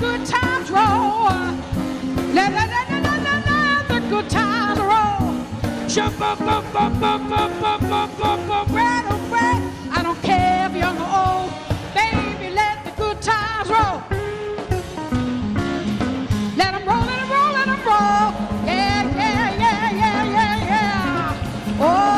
good times roll. Let the good times roll. Jump up, up, up, up, up, up, up, up, up, right away. I don't care if young or old. Baby, let the good times roll. Let them roll, let them roll, let them roll. Yeah, yeah, yeah, yeah, yeah, yeah. Oh.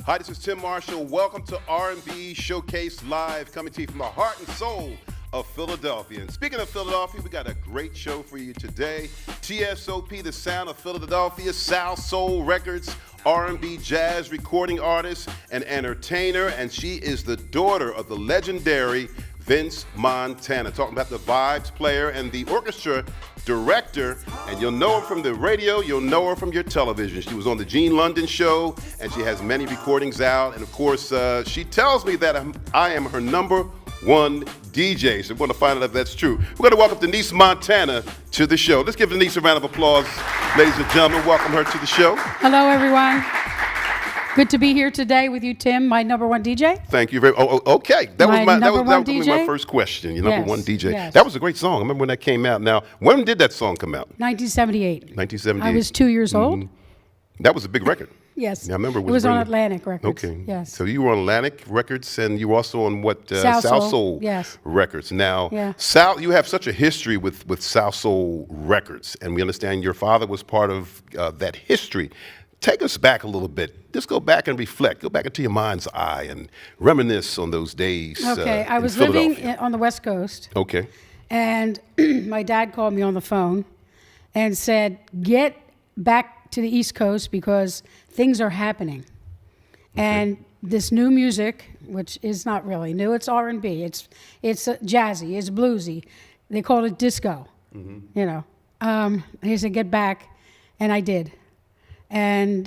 Hi, this is Tim Marshall. Welcome to R&B Showcase Live, coming to you from the heart and soul of Philadelphia. And speaking of Philadelphia, we got a great show for you today. TSOP, the sound of Philadelphia, South Soul Records, R&B jazz recording artist and entertainer, and she is the daughter of the legendary Vince Montana. Talking about the vibes player and the orchestra director, and you'll know her from the radio, you'll know her from your television. She was on the Gene London Show, and she has many recordings out, and of course, she tells me that I am her number one DJ, so we're going to find out if that's true. We're going to welcome Denise Montana to the show. Let's give Denise a round of applause, ladies and gentlemen. Welcome her to the show. Hello, everyone. Good to be here today with you, Tim, my number one DJ. Thank you very much. Oh, okay. That was my DJ? first question. Your number one DJ. Yes. That was a great song. I remember when that came out. Now, when did that song come out? 1978. 1978. I was 2 years old. That was a big record. Yes. Yeah, I remember it was on Atlantic Records. Okay. Yes. So you were on Atlantic Records, and you were also on what? South Soul yes. Records. Now, yeah. You have such a history with South Soul Records, and we understand your father was part of that history. Take us back a little bit. Just go back and reflect. Go back into your mind's eye and reminisce on those days. Okay. I was living on the West Coast. Okay. And my dad called me on the phone and said, get back to the East Coast because things are happening. Okay. And this new music, which is not really new, it's R&B. It's jazzy, it's bluesy. They call it disco, you know. He said, get back. And I did. And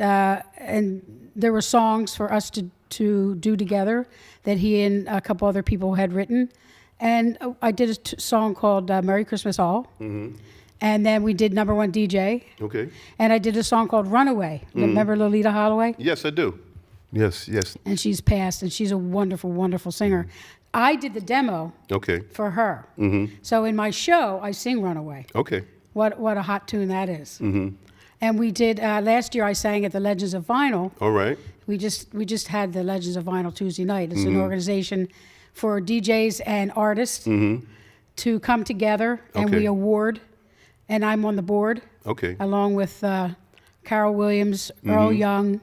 there were songs for us to do together that he and a couple other people had written. And I did a song called Merry Christmas All. And then we did Number One DJ. Okay. And I did a song called Runaway. Remember Lolita Holloway? Yes, I do. Yes, yes. And she's passed, and she's a wonderful, wonderful singer. I did the demo for her. So in my show, I sing Runaway. Okay. What a hot tune that is. And we did last year. I sang at the Legends of Vinyl. All right. We just had the Legends of Vinyl Tuesday night. It's an organization for DJs and artists to come together, and we award. And I'm on the board. Okay. Along with Carol Williams, Earl Young,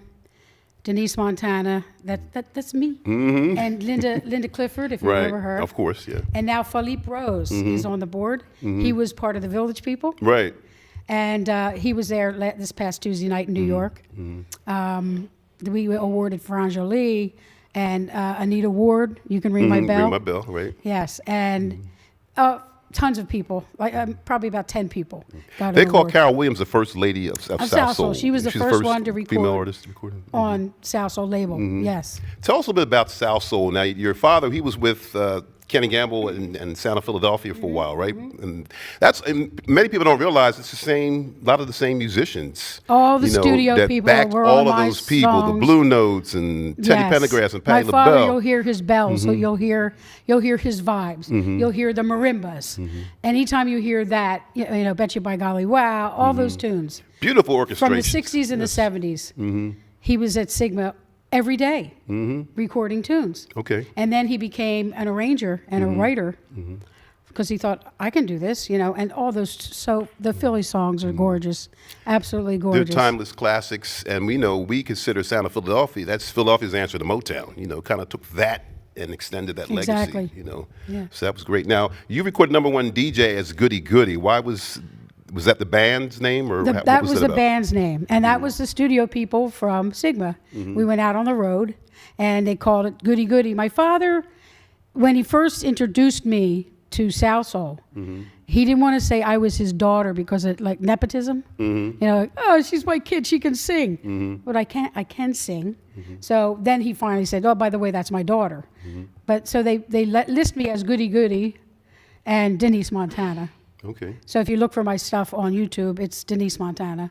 Denise Montana. That's me. And Linda Clifford, if you've ever heard. Of course, yeah. And now Philippe Rose is on the board. He was part of the Village People. Right. And he was there this past Tuesday night in New York. We were awarded Franz Jolie and Anita Ward. You Can Ring My Bell. Ring My Bell, right. Yes, and tons of people, probably about 10 people. They call Carol Williams the first lady of South Soul. She was the first one to record female artist to record on South Soul label, yes. Tell us a little bit about South Soul. Now, your father, he was with Kenny Gamble and Sound of Philadelphia for a while, right? And many people don't realize it's a lot of the same musicians. All the studio that people backed were all on of those people, songs. the Blue Notes and Teddy Pendergrass and Patti LaBelle. My father, you'll hear his bells, so you'll hear his vibes. You'll hear the marimbas. Anytime you hear that, Bet You By Golly Wow, all those tunes. Beautiful orchestration. From the 60s and the 70s. He was at Sigma every day recording tunes. Okay. And then he became an arranger and a writer because he thought, I can do this, and all those. So the Philly songs are gorgeous, absolutely gorgeous. They're timeless classics, and we consider Sound of Philadelphia, that's Philadelphia's answer to Motown, kind of took that and extended that legacy, Yeah. So that was great. Now, you recorded number one DJ as Goody Goody. Why was that the band's name, or that was the band's name, and that was the studio people from Sigma. We went out on the road, and they called it Goody Goody. My father, when he first introduced me to South Soul, he didn't want to say I was his daughter because of nepotism. Oh, she's my kid, she can sing, but I can sing. So then he finally said, oh, by the way, that's my daughter. But so they list me as Goody Goody and Denise Montana. Okay. So if you look for my stuff on YouTube, it's Denise Montana.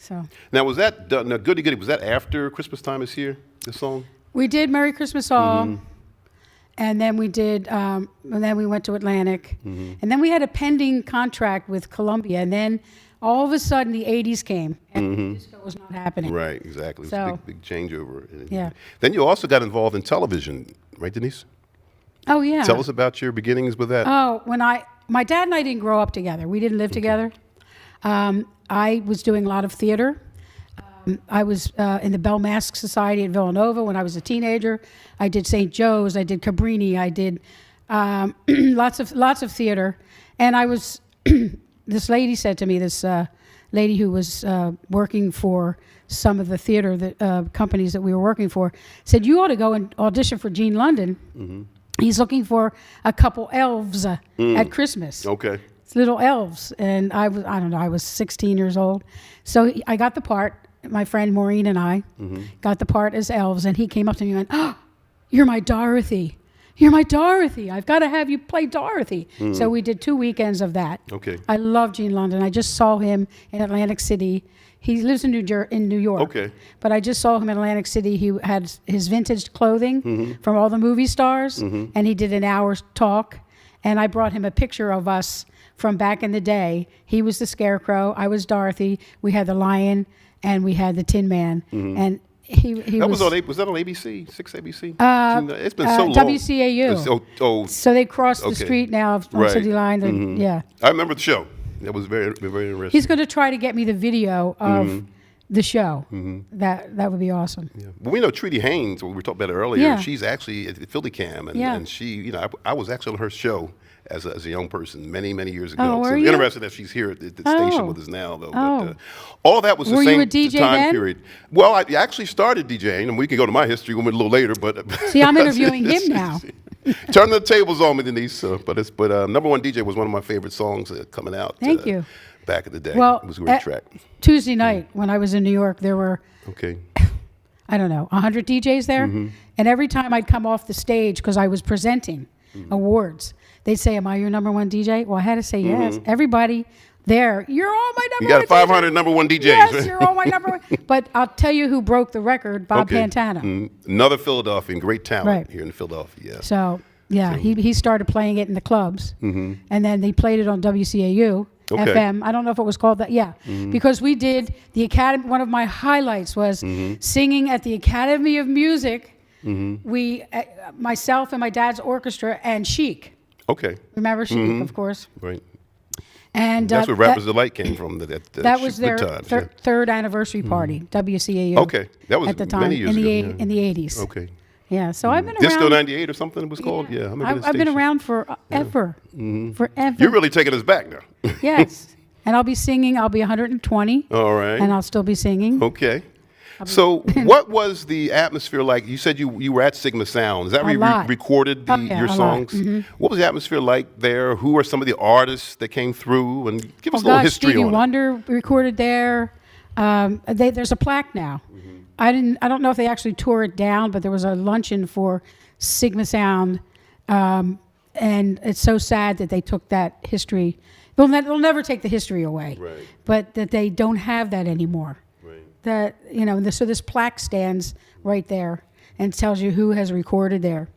So Now, was that done, now, Goody Goody? Was that after Christmas Time is Here? The song. we did Merry Christmas All, and then we did, and then we went to Atlantic, and then we had a pending contract with Columbia, and then all of a sudden the '80s came, and disco was not happening. Right. Exactly. It was So- a big changeover. Yeah. Then you also got involved in television, right, Denise? Oh yeah. Tell us about your beginnings with that. Oh, my dad and I didn't grow up together. We didn't live together. I was doing a lot of theater. I was in the Bell Mask Society at Villanova when I was a teenager. I did St. Joe's. I did Cabrini. I did lots of theater. And I was this lady said to me, this lady who was working for some of the theater companies that we were working for, said, you ought to go and audition for Gene London. He's looking for a couple elves at Christmas. Okay. It's little elves. And I don't know, I was 16 years old. So I got the part. My friend Maureen and I got the part as elves. And he came up to me and went, oh, you're my Dorothy. You're my Dorothy. I've got to have you play Dorothy. So we did 2 weekends of that. Okay. I love Gene London. I just saw him in Atlantic City. He lives in New York. Okay. But I just saw him in Atlantic City. He had his vintage clothing from all the movie stars, and he did an hour's talk. And I brought him a picture of us from back in the day. He was the Scarecrow. I was Dorothy. We had the Lion, and we had the Tin Man. And he That was on ABC? 6 ABC? It's been so long. WCAU. So they crossed the Okay. street now on Right. City Line. Yeah. I remember the show. That was very, very interesting. He's going to try to get me the video of the show. That would be awesome. Yeah. Well, we know Treaty Haynes, we were talking about it earlier. Yeah. She's actually at Philly Cam, and, Yeah. and she, I was actually on her show as a young person many, many years ago. Oh, were so you? interesting that she's here at the station with us now, though. Oh. But all that was the Were you same a DJ time then? period. Well, I actually started DJing, and we can go to my history a little later. But See, I'm interviewing him now. Turn the tables on me, Denise. But Number One DJ was one of my favorite songs coming out. Thank you. Back in the day. Well, It was a great track. Tuesday night when I was in New York, there were, Okay. I don't know, 100 DJs there. And every time I'd come off the stage, because I was presenting awards, they'd say, am I your number one DJ? Well, I had to say yes. Everybody there, you're all my number You one got 500 number one DJs. Yes, right? you're all my number one. But I'll tell you who broke the record, Bob Pantano. Another Philadelphian, great talent Right. here in Philadelphia. Yes. So, yeah, he started playing it in the clubs. And then they played it on WCAU. Okay. FM. I don't know if it was called that. Yeah, because we did the Academy. One of my highlights was singing at the Academy of Music. We, myself and my dad's orchestra and Chic. Okay. Remember Chic, of course. Right. And That's where Rappers Delight came from. that was their good times, third anniversary party. WCAU. Okay, that was at the time many years in the ago, yeah. in the 80s. Okay. Yeah, so I've been Disco around. 98 or something it was called? Yeah, I remember the I've been station. around forever. Forever. You're really taking us back now. Yes. And I'll be singing. I'll be 120. All right. And I'll still be singing. Okay. So what was the atmosphere like? You said you were at Sigma Sound. Is that where A you lot. recorded Oh, yeah, your a lot. songs? What was the atmosphere like there? Who are some of the artists that came through? And give us a Oh, little gosh, history Stevie on it. Wonder recorded there. There's a plaque now. I don't know if they actually tore it down, but there was a luncheon for Sigma Sound, and it's so sad that they took that history. They'll never take the history away, Right. but that they don't have that anymore. Right. That so this plaque stands right there and tells you who has recorded there.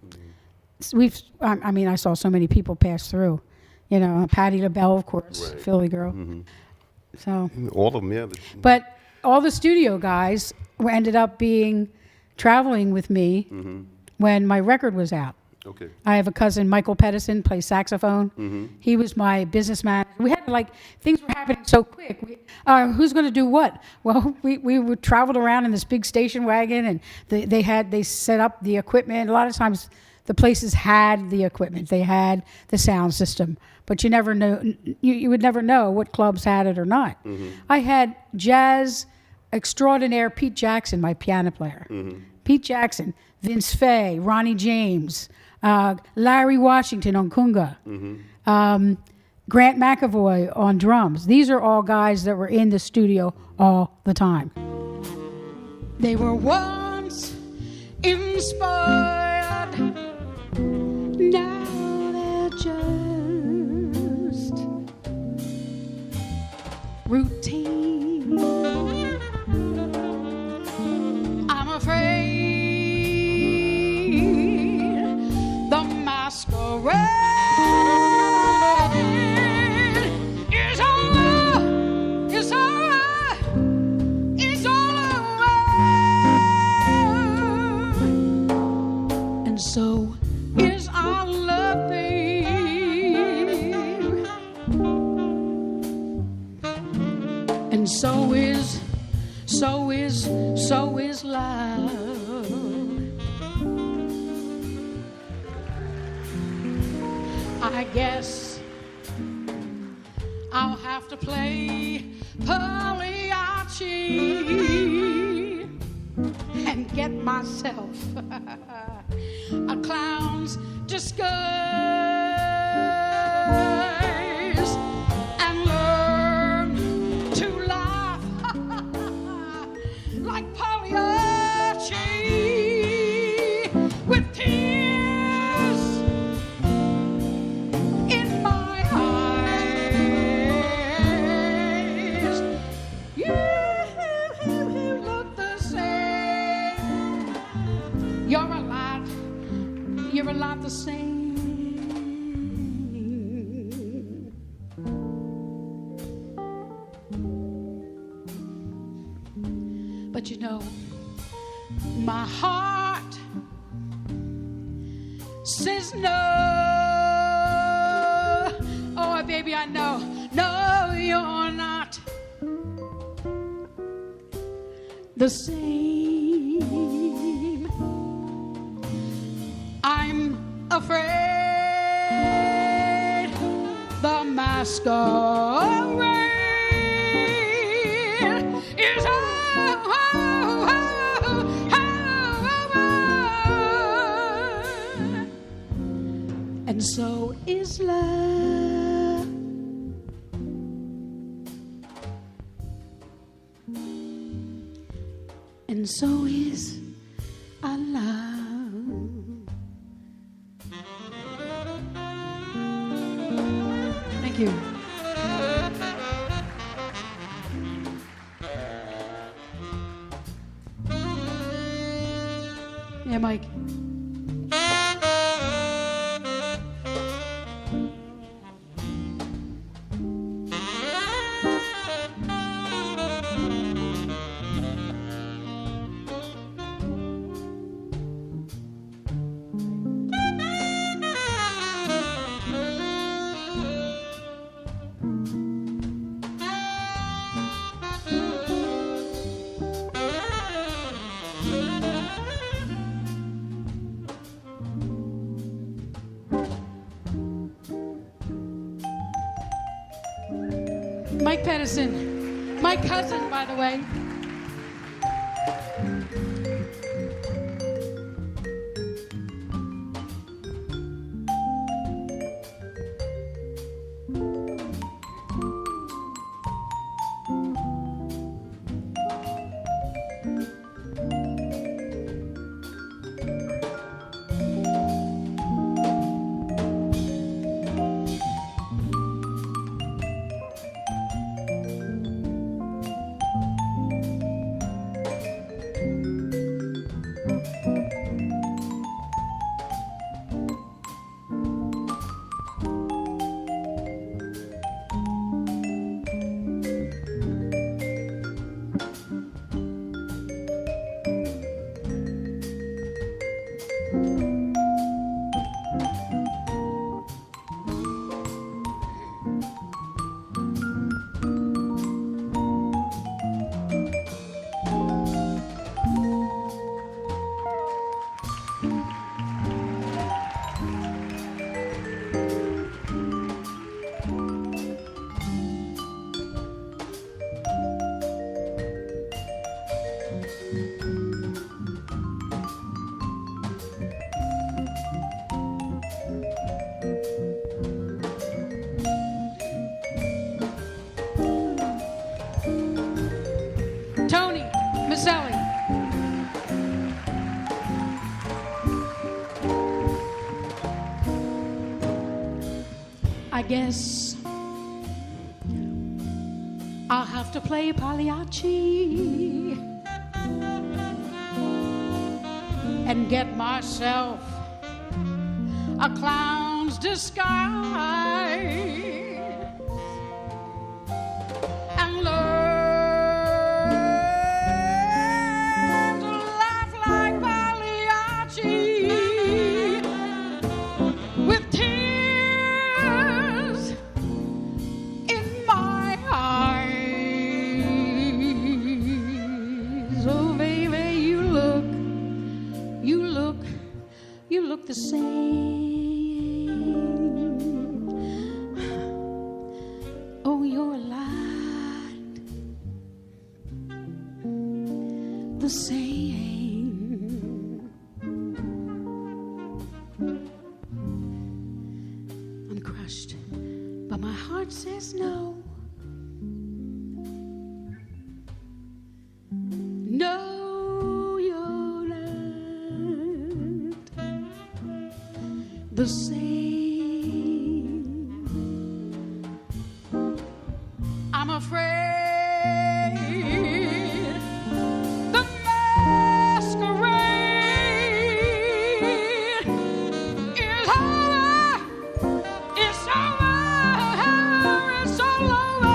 I saw so many people pass through. Patti LaBelle, of course, Right. Philly girl. So. All of them, yeah. But all the studio guys ended up traveling with me when my record was out. Okay. I have a cousin, Michael Pedersen, plays saxophone. He was my businessman. We had things were happening so quick. Who's going to do what? Well, we traveled around in this big station wagon, and they set up the equipment. A lot of times, the places had the equipment. They had the sound system, but you never know. You would never know what clubs had it or not. I had jazz extraordinaire Pete Jackson, my piano player. Pete Jackson, Vince Fay, Ronnie James, Larry Washington on conga, Grant McAvoy on drums. These are all guys that were in the studio all the time. They were once inspired, now they're just routine. It's over. It's over. It's all over. And so is our love, babe. And so is love. I guess I'll have to play Pagliacci and get myself a clown's disguise and learn to laugh like Pagliacci with tears in my eyes. You look the same. You're a lot the same. But you know, my heart says no. Oh, baby, I know. No, you're not the same. I'm afraid the masquerade is over. And so is love. And so is our love. Thank you. Yeah, Mike. Mike Pedersen, my cousin, by the way. I guess I'll have to play Pagliacci and get myself a clown's disguise and learn to laugh like Pagliacci with tears in my eyes. Oh, baby, you look the same. Oh, you're a lot the same. I'm crushed, but my heart says no. No, you're not the same. I'm afraid the masquerade is over. It's over. It's all over.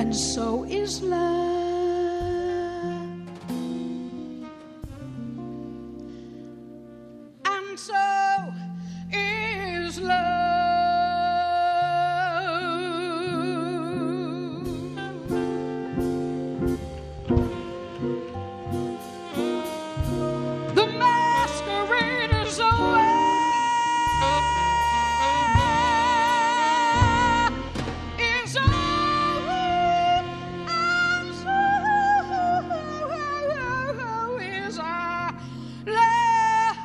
And so is love. And so is love. The masquerade is over. It's over. And so is our love.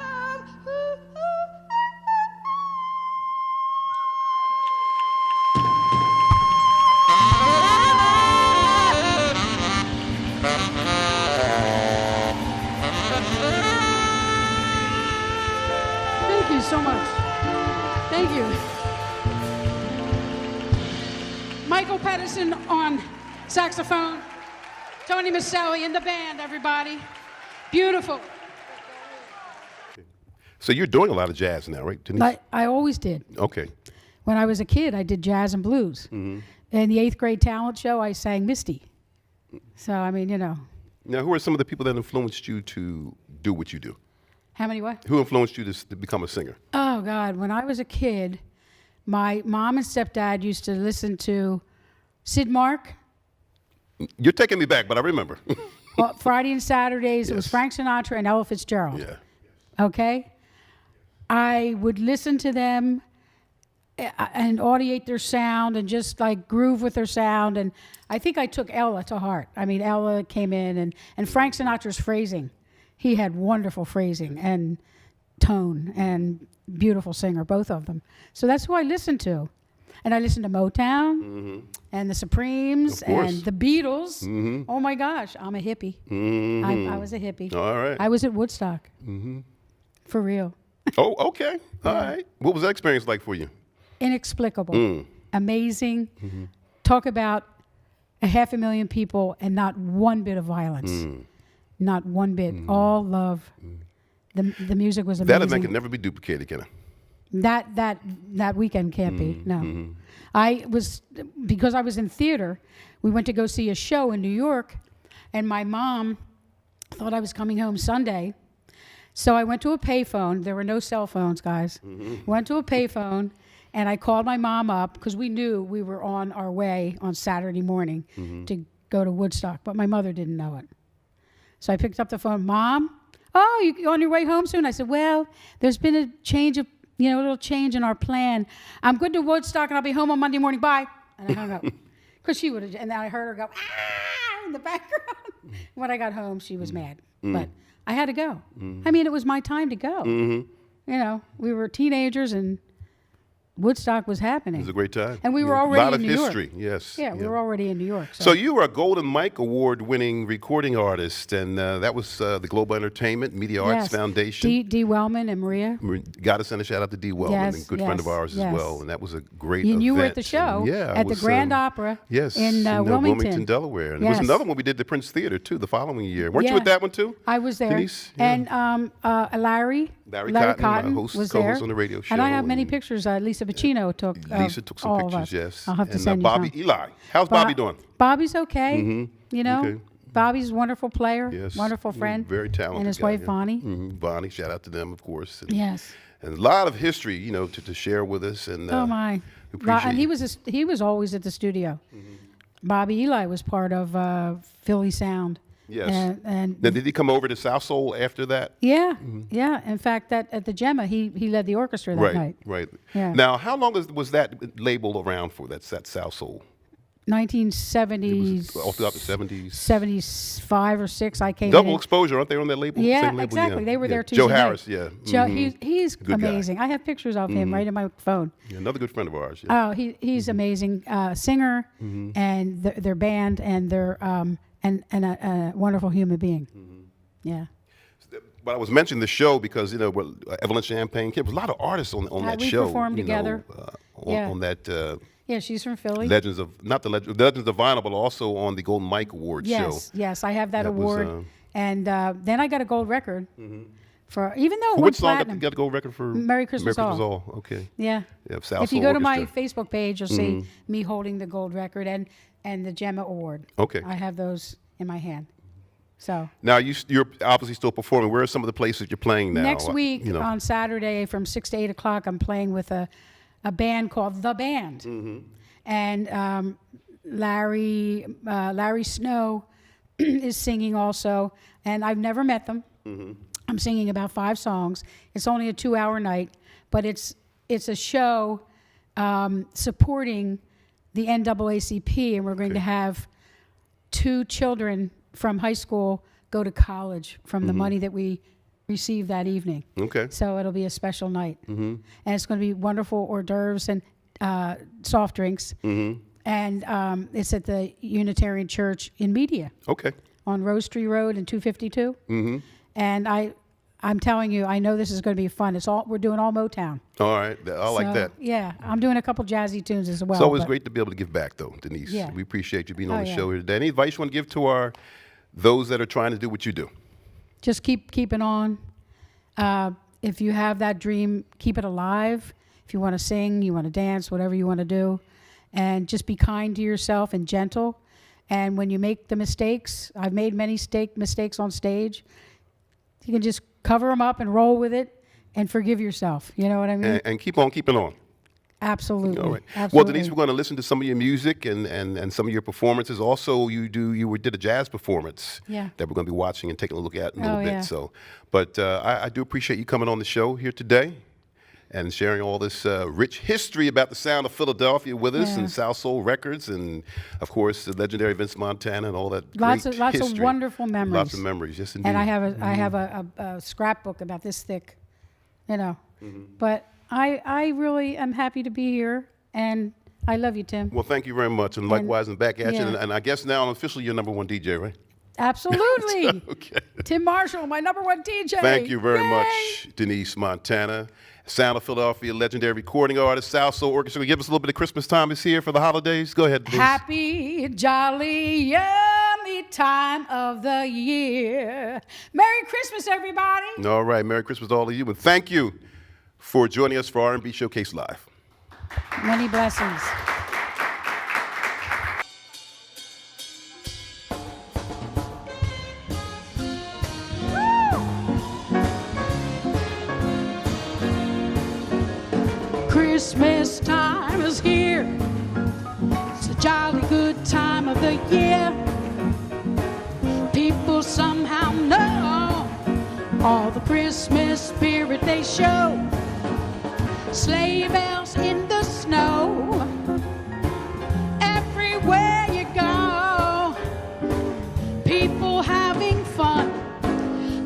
Thank you so much. Thank you. Michael Pedersen on saxophone. Tony Maselli in the band, everybody. Beautiful. So you're doing a lot of jazz now, right, Denise? I always did. Okay. When I was a kid, I did jazz and blues. In the 8th grade talent show, I sang Misty. So, I mean, you know. Now, who are some of the people that influenced you to do what you do? How many what? Who influenced you to become a singer? Oh, God. When I was a kid, my mom and stepdad used to listen to Sid Mark. You're taking me back, but I remember. Well, Friday and Saturdays, it was Yes. Frank Sinatra and Ella Fitzgerald. Yeah. Okay? I would listen to them and audiate their sound and just like groove with their sound. And I think I took Ella to heart. I mean, Ella came in and Frank Sinatra's phrasing. He had wonderful phrasing and tone and beautiful singer, both of them. So that's who I listened to. And I listened to Motown and the Supremes Of course. and the Beatles. Oh my gosh, I'm a hippie. I was a hippie. All right. I was at Woodstock. For real. Oh, okay. All right. What was that experience like for you? Inexplicable. Amazing. Talk about 500,000 people and not one bit of violence. Not one bit. All love. The music was amazing. That event can never be duplicated, can it? That weekend can't be. No. Because I was in theater, we went to go see a show in New York, and my mom thought I was coming home Sunday. So I went to a payphone. There were no cell phones, guys. Went to a payphone, and I called my mom up because we knew we were on our way on Saturday morning to go to Woodstock, but my mother didn't know it. So I picked up the phone. Mom, oh, you on your way home soon? I said, well, there's been a change of, a little change in our plan. I'm good to Woodstock, and I'll be home on Monday morning. Bye. And I hung up. Because she would have, and then I heard her go, ah, in the background. When I got home, she was mad. But I had to go. I mean, it was my time to go. We were teenagers, and Woodstock was It happening. was a great time. And we were Yeah. already a lot in of New York. history. Yes. Yeah, we were already in New York. So you were a Golden Mike Award-winning recording artist, and that was the Global Entertainment Media Arts Foundation. D. Wellman and Maria. Got to send a shout out to D. Wellman, Yes, a good friend of ours yes. as well, and that was a great And event. you were at the show And, at the Grand Opera yes, in Wilmington, Delaware. And there was Yes. another one we did, the Prince Theater, too, the following year. Weren't you Yeah. at that one, too? I was there. Denise? Yeah. And Larry Cotton, my host, was co-host there. on the radio show. And I have many pictures. Lisa Pacino took Lisa took some all pictures, of us. yes. I'll have to and send you Bobby some. Eli. How's Bobby doing? Bobby's okay. You know, Okay. Bobby's a wonderful player, Yes. wonderful friend. Very talented And his guy, wife, yeah. Bonnie. Bonnie, shout out to them, of course. And, Yes. and a lot of history, to share with us. And Oh, my. we appreciate And it. he was always at the studio. Bobby Eli was part of Philly Sound. Yes. And Now, did he come over to South Soul after that? yeah, yeah. In fact, that at the Gemma, he led the orchestra that Right, night. right. Yeah. Now, how long was that label around for, that South Soul? 1970s. All throughout the 70s? 75 or 6, I came Double in. exposure, aren't they on that label? Yeah, Same label? exactly. They were there Tuesday Joe night. Harris, yeah. Joe, Mhm. he's Good guy. amazing. I have pictures of him right in my phone. Yeah, another good friend of ours. Yeah. Oh, he's amazing singer, and their band, and they're and a wonderful human being. Yeah. But I was mentioning the show because Evelyn Champagne, there was a lot of artists on that We show. performed together. Yeah. On that Yeah, she's from Philly. Legends of Vinyl, but also on the Golden Mike Award show. Yes, I have that That was, award, and then I got a gold record for even though it For went which song platinum. got the gold record for? Merry Christmas All. Okay. Yeah. Yeah, South If you Soul go to my Orchestra. Facebook page, you'll see me holding the gold record and the Gemma Award. Okay. I have those in my hand. So Now you're obviously still performing. Where are some of the places you're playing now? next week You know. on Saturday from 6 to 8 o'clock, I'm playing with a band called The Band, and Larry Snow is singing also, and I've never met them. I'm singing about 5 songs. It's only a 2-hour night, but it's a show supporting the NAACP, and we're going to have 2 children from high school go to college from the money that we receive that evening. Okay. So it'll be a special night, and it's going to be wonderful hors d'oeuvres and soft drinks, and it's at the Unitarian Church in Media Okay. on Rose Tree Road in 252. And I'm telling you, I know this is going to be fun. We're doing all Motown. All right. I like So, that. Yeah, I'm doing a couple jazzy tunes as well. It's always but- great to be able to give back, though, Denise. Yeah. We appreciate you being Oh, on the yeah. show here today. Any advice you want to give to those that are trying to do what you do? Just keep it on. If you have that dream, keep it alive. If you want to sing, you want to dance, whatever you want to do, and just be kind to yourself and gentle. And when you make the mistakes, I've made many mistakes on stage. You can just cover them up and roll with it, and forgive yourself. You know what I mean? And keep on keeping on. Absolutely. All right. Absolutely. Well, Denise, we're going to listen to some of your music and some of your performances. Also, you did a jazz performance Yeah. that we're going to be watching and taking a look at in a little Oh, bit. yeah. So, but I do appreciate you coming on the show here today and sharing all this rich history about the sound of Philadelphia with us, Yeah. and South Soul Records, and of course the legendary Vince Montana and all that. Lots great of history. wonderful memories. Lots of memories, yes indeed. And I have a scrapbook about this thick, you know. But I really am happy to be here, and I love you, Tim. Well, thank you very much, and likewise, and back at you. yeah. And I guess now I'm officially your #1 DJ, right? Absolutely. Okay. Tim Marshall, my #1 DJ. Thank you very Yay! much, Denise Montana. Sound of Philadelphia, legendary recording artist, South Soul Orchestra. Give us a little bit of Christmas time is here for the holidays. Go ahead, Denise. Happy, jolly, yummy time of the year. Merry Christmas, everybody. All right, Merry Christmas to all of you, and thank you for joining us for R&B Showcase Live. Many blessings. Christmas time is here. It's a jolly good time of the year. People somehow know all the Christmas spirit they show. Sleigh bells in the snow. Everywhere you go, people having fun,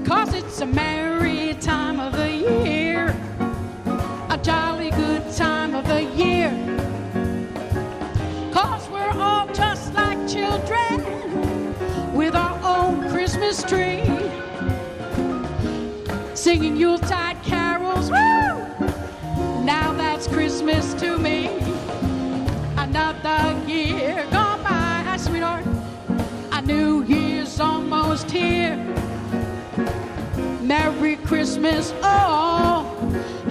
'cause it's a merry time of the year. A jolly good time of the Christmas tree, singing Yuletide carols. Woo! Now that's Christmas to me. Another year gone by. Hi, sweetheart. A new year's almost here. Merry Christmas, oh,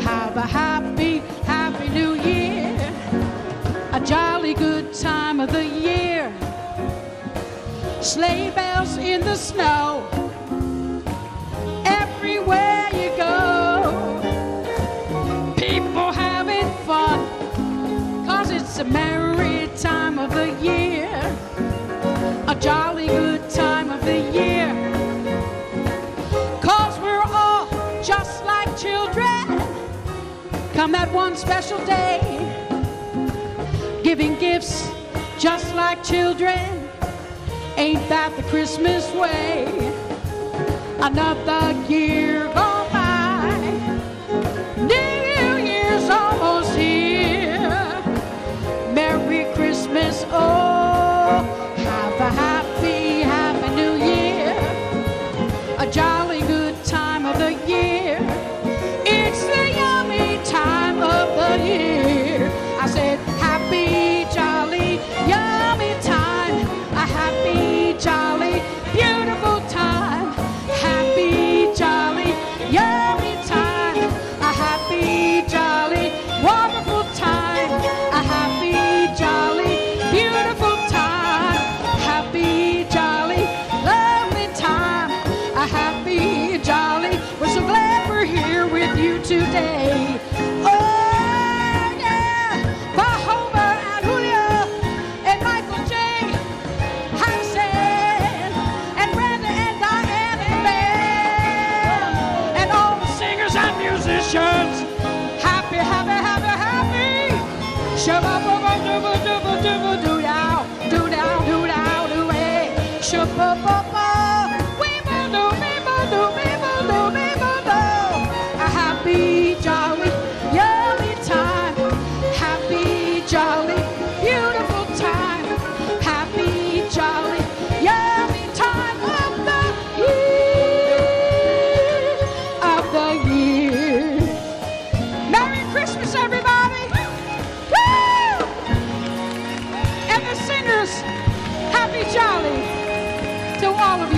have a happy, happy new year. A jolly good time of the year. Sleigh bells in the snow. Everywhere you go, people having fun, 'cause it's a merry time of the year. A jolly good time of the year. 'Cause we're all just like children. Come that one special day, giving gifts just like children. Ain't that the Christmas way? Another year gone by. New Year's almost here. Merry Christmas, oh, have a happy, happy new year. A jolly good time of the year. It's the yummy time of the year. I said happy, jolly, yummy time. A happy, jolly, beautiful time. Happy, jolly, yummy time. A happy, jolly, wonderful time. A happy, jolly, beautiful time. Happy, jolly, lovely time. A happy, jolly, we're so glad we're here with you today. Oh, yeah, for Homer and Julio and Michael J. Harrison and Brenda and Diane and Ben and all the singers and musicians. Happy, happy, happy, happy. Shabba-ba-ba-doo-ba-doo-ba-doo-ba-doo-yow. Do-dow, do-dow, do-ay. Shabba-ba-ba. We-ba-doo, we-ba-doo, we-ba-doo, we-ba-doo. A happy, jolly, yummy time. Happy, jolly, beautiful time. Happy, jolly, yummy time of the year. Of the year. Merry Christmas, everybody. Woo! And the singers, happy, jolly to all of you.